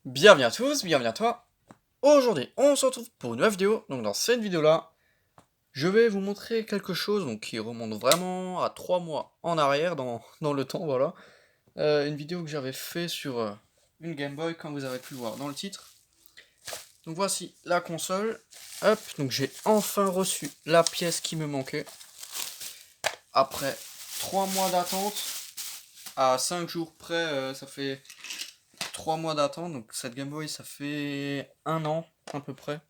Bienvenue à tous, bienvenue à toi. Aujourd'hui, on se retrouve pour une nouvelle vidéo. Donc dans cette vidéo-là, je vais vous montrer quelque chose qui remonte vraiment à 3 mois en arrière dans le temps, voilà. Une vidéo que j'avais fait sur une Game Boy, comme vous avez pu le voir dans le titre. Donc voici la console. Hop, donc j'ai enfin reçu la pièce qui me manquait. Après 3 mois d'attente, à 5 jours près, ça fait 3 mois d'attente. Donc cette Game Boy, ça fait un an à peu près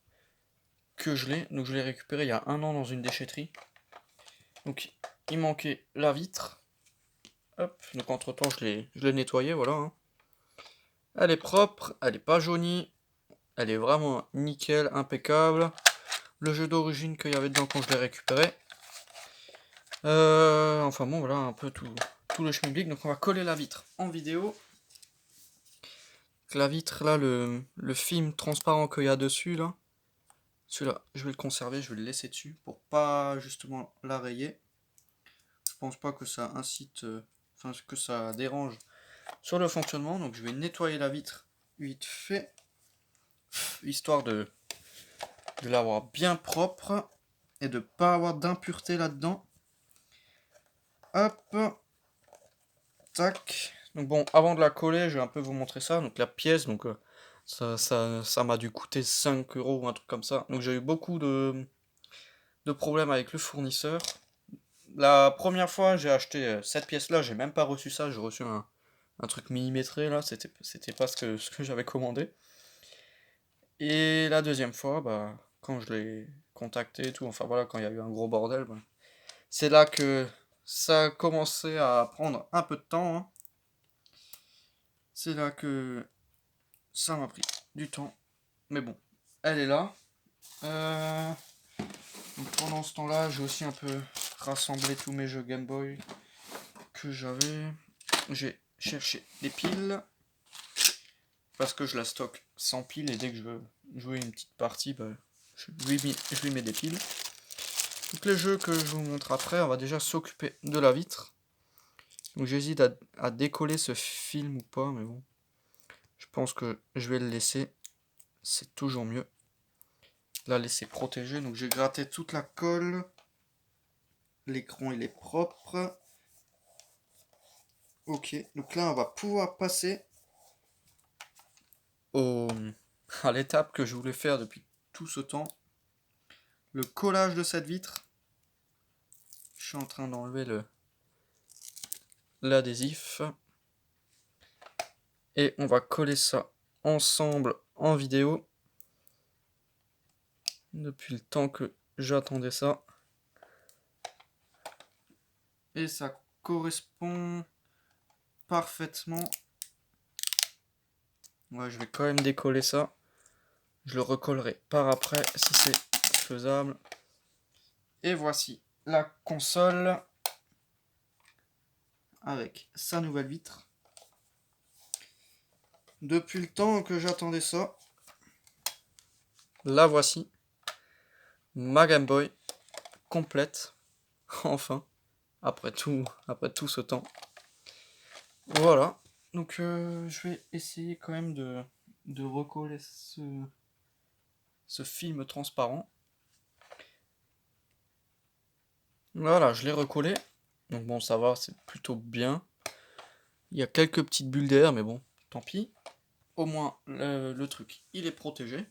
que je l'ai. Donc je l'ai récupéré il y a un an dans une déchetterie. Donc il manquait la vitre. Hop, donc entre temps je l'ai nettoyée, voilà. Hein. Elle est propre, elle est pas jaunie, elle est vraiment nickel, impeccable. Le jeu d'origine qu'il y avait dedans quand je l'ai récupéré. Enfin bon, voilà un peu tout le schmilblick. Donc on va coller la vitre en vidéo. Donc, la vitre là, le film transparent qu'il y a dessus là. Celui-là, je vais le conserver, je vais le laisser dessus pour pas justement la rayer. Je pense pas que ça incite, enfin que ça dérange sur le fonctionnement. Donc je vais nettoyer la vitre vite fait, histoire de l'avoir bien propre et de pas avoir d'impureté là-dedans. Hop, tac. Donc bon, avant de la coller, je vais un peu vous montrer ça. Donc la pièce, donc ça m'a dû coûter 5 euros ou un truc comme ça. Donc j'ai eu beaucoup de problèmes avec le fournisseur. La première fois, j'ai acheté cette pièce-là, j'ai même pas reçu ça, j'ai reçu un truc millimétré là, c'était pas ce que j'avais commandé. Et la deuxième fois, bah, quand je l'ai contacté et tout, enfin voilà, quand il y a eu un gros bordel, bah, c'est là que ça a commencé à prendre un peu de temps. Hein. C'est là que ça m'a pris du temps. Mais bon, elle est là. Euh, donc pendant ce temps-là, j'ai aussi un peu rassemblé tous mes jeux Game Boy que j'avais. J'ai cherché des piles parce que je la stocke sans piles et dès que je veux jouer une petite partie, bah, je lui mets des piles. Donc les jeux que je vous montre après, on va déjà s'occuper de la vitre. Donc j'hésite à décoller ce film ou pas, mais bon, je pense que je vais le laisser. C'est toujours mieux. La laisser protéger. Donc j'ai gratté toute la colle. L'écran il est propre. Ok, donc là on va pouvoir passer au, à l'étape que je voulais faire depuis tout ce temps. Le collage de cette vitre. Je suis en train d'enlever l'adhésif. Et on va coller ça ensemble en vidéo. Depuis le temps que j'attendais ça. Et ça correspond parfaitement. Ouais, je vais quand même décoller ça. Je le recollerai par après si c'est faisable. Et voici la console avec sa nouvelle vitre. Depuis le temps que j'attendais ça, la voici. Ma Game Boy complète. Enfin, après tout ce temps. Voilà. Donc je vais essayer quand même de recoller ce film transparent. Voilà, je l'ai recollé. Donc bon, ça va, c'est plutôt bien. Il y a quelques petites bulles d'air, mais bon, tant pis. Au moins, le truc, il est protégé.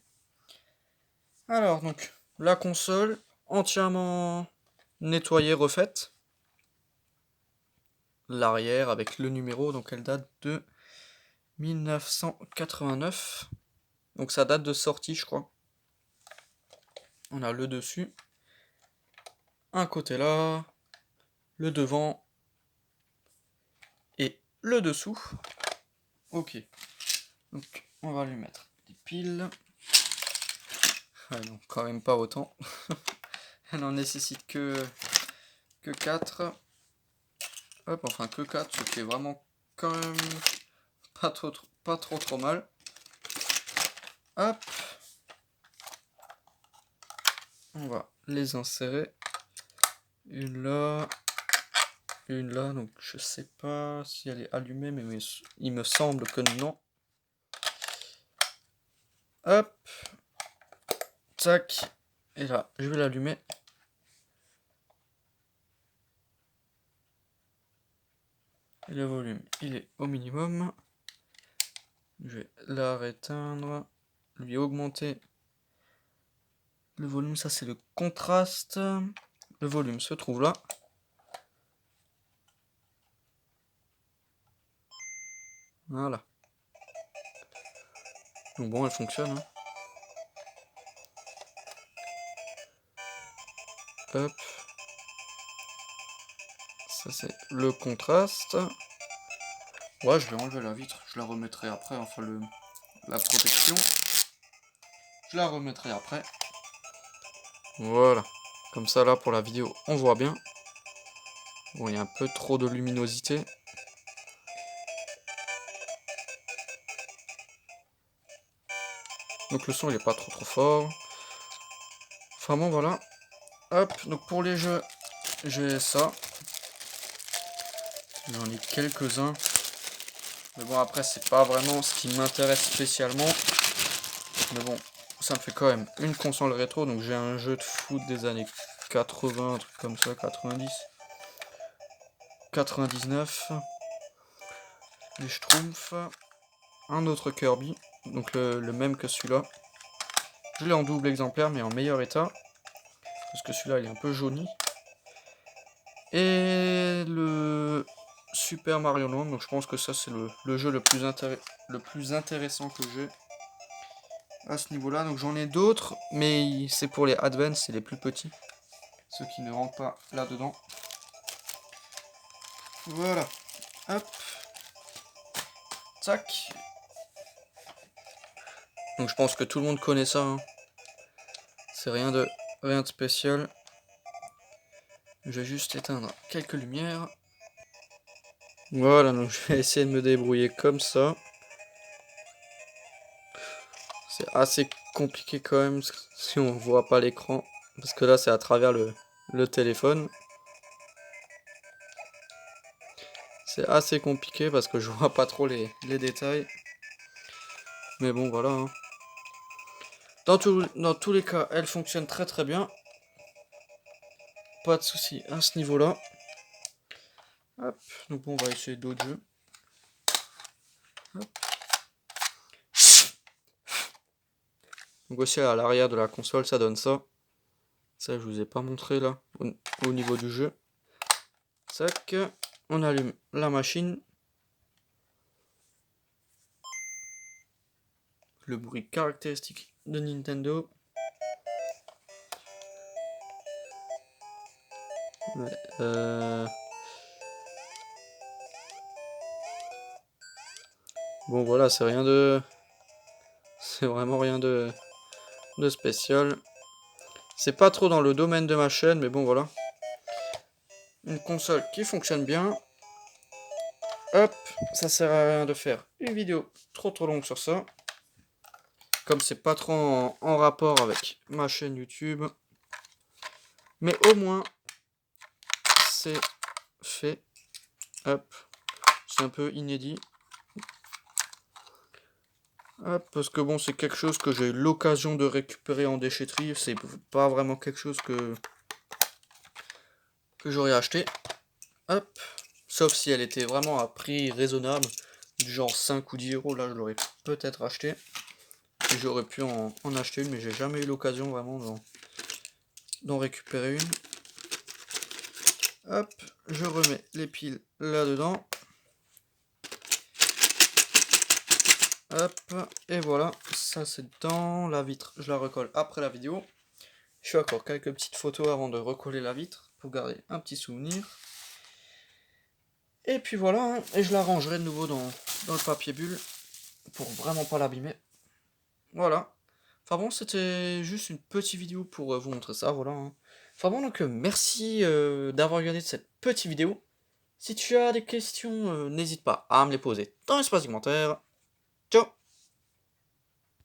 Alors, donc, la console, entièrement nettoyée, refaite. L'arrière avec le numéro, donc elle date de 1989. Donc ça date de sortie, je crois. On a le dessus. Un côté là, le devant et le dessous. Ok. Donc on va lui mettre des piles. Ah non, quand même pas autant. Elle en nécessite que 4. Hop, enfin que 4, ce qui est vraiment quand même pas trop mal. Hop. On va les insérer. Une là, donc je sais pas si elle est allumée, mais il me semble que non. Hop. Tac. Et là, je vais l'allumer. Et le volume, il est au minimum. Je vais la réteindre. Lui augmenter le volume. Ça, c'est le contraste. Le volume se trouve là. Voilà. Donc bon, elle fonctionne. Hein. Hop. Ça, c'est le contraste. Ouais, je vais enlever la vitre. Je la remettrai après. Enfin, la protection. Je la remettrai après. Voilà. Comme ça, là, pour la vidéo, on voit bien. Bon, il y a un peu trop de luminosité. Donc le son, il est pas trop fort. Enfin bon, voilà. Hop, donc pour les jeux, j'ai ça. J'en ai quelques-uns. Mais bon, après, c'est pas vraiment ce qui m'intéresse spécialement. Mais bon, ça me fait quand même une console rétro. Donc j'ai un jeu de foot des années 80, un truc comme ça, 90. 99. Les Schtroumpfs. Un autre Kirby. Donc le même que celui-là. Je l'ai en double exemplaire, mais en meilleur état. Parce que celui-là, il est un peu jauni. Et le Super Mario Land, donc je pense que ça c'est le jeu le plus intéressant que j'ai à ce niveau-là. Donc j'en ai d'autres, mais c'est pour les Advance, c'est les plus petits. Ceux qui ne rentrent pas là-dedans. Voilà. Hop. Tac. Donc je pense que tout le monde connaît ça. Hein. C'est rien de spécial. Je vais juste éteindre quelques lumières. Voilà, donc je vais essayer de me débrouiller comme ça. C'est assez compliqué quand même si on voit pas l'écran. Parce que là c'est à travers le téléphone. C'est assez compliqué parce que je vois pas trop les détails. Mais bon voilà. Hein. Dans tous les cas, elle fonctionne très bien. Pas de souci à ce niveau-là. Hop, donc bon, on va essayer d'autres jeux. Hop. Donc aussi à l'arrière de la console, ça donne ça. Ça, je vous ai pas montré là, au niveau du jeu. Tac, on allume la machine. Le bruit caractéristique de Nintendo. Ouais, Bon voilà, c'est rien de... C'est vraiment rien de spécial. C'est pas trop dans le domaine de ma chaîne, mais bon voilà. Une console qui fonctionne bien. Hop, ça sert à rien de faire une vidéo trop longue sur ça. Comme c'est pas trop en rapport avec ma chaîne YouTube. Mais au moins, c'est fait. Hop, c'est un peu inédit. Hop, parce que bon, c'est quelque chose que j'ai eu l'occasion de récupérer en déchetterie. C'est pas vraiment quelque chose que j'aurais acheté. Hop, sauf si elle était vraiment à prix raisonnable, du genre 5 ou 10 euros, là je l'aurais peut-être acheté. Et j'aurais pu en acheter une, mais j'ai jamais eu l'occasion vraiment d'en récupérer une. Hop, je remets les piles là-dedans. Hop, et voilà, ça c'est dans la vitre. Je la recolle après la vidéo. Je fais encore quelques petites photos avant de recoller la vitre pour garder un petit souvenir. Et puis voilà, hein, et je la rangerai de nouveau dans le papier bulle pour vraiment pas l'abîmer. Voilà. Enfin bon, c'était juste une petite vidéo pour vous montrer ça, voilà. Hein. Enfin bon, donc merci d'avoir regardé cette petite vidéo. Si tu as des questions, n'hésite pas à me les poser dans l'espace des commentaires. Ciao!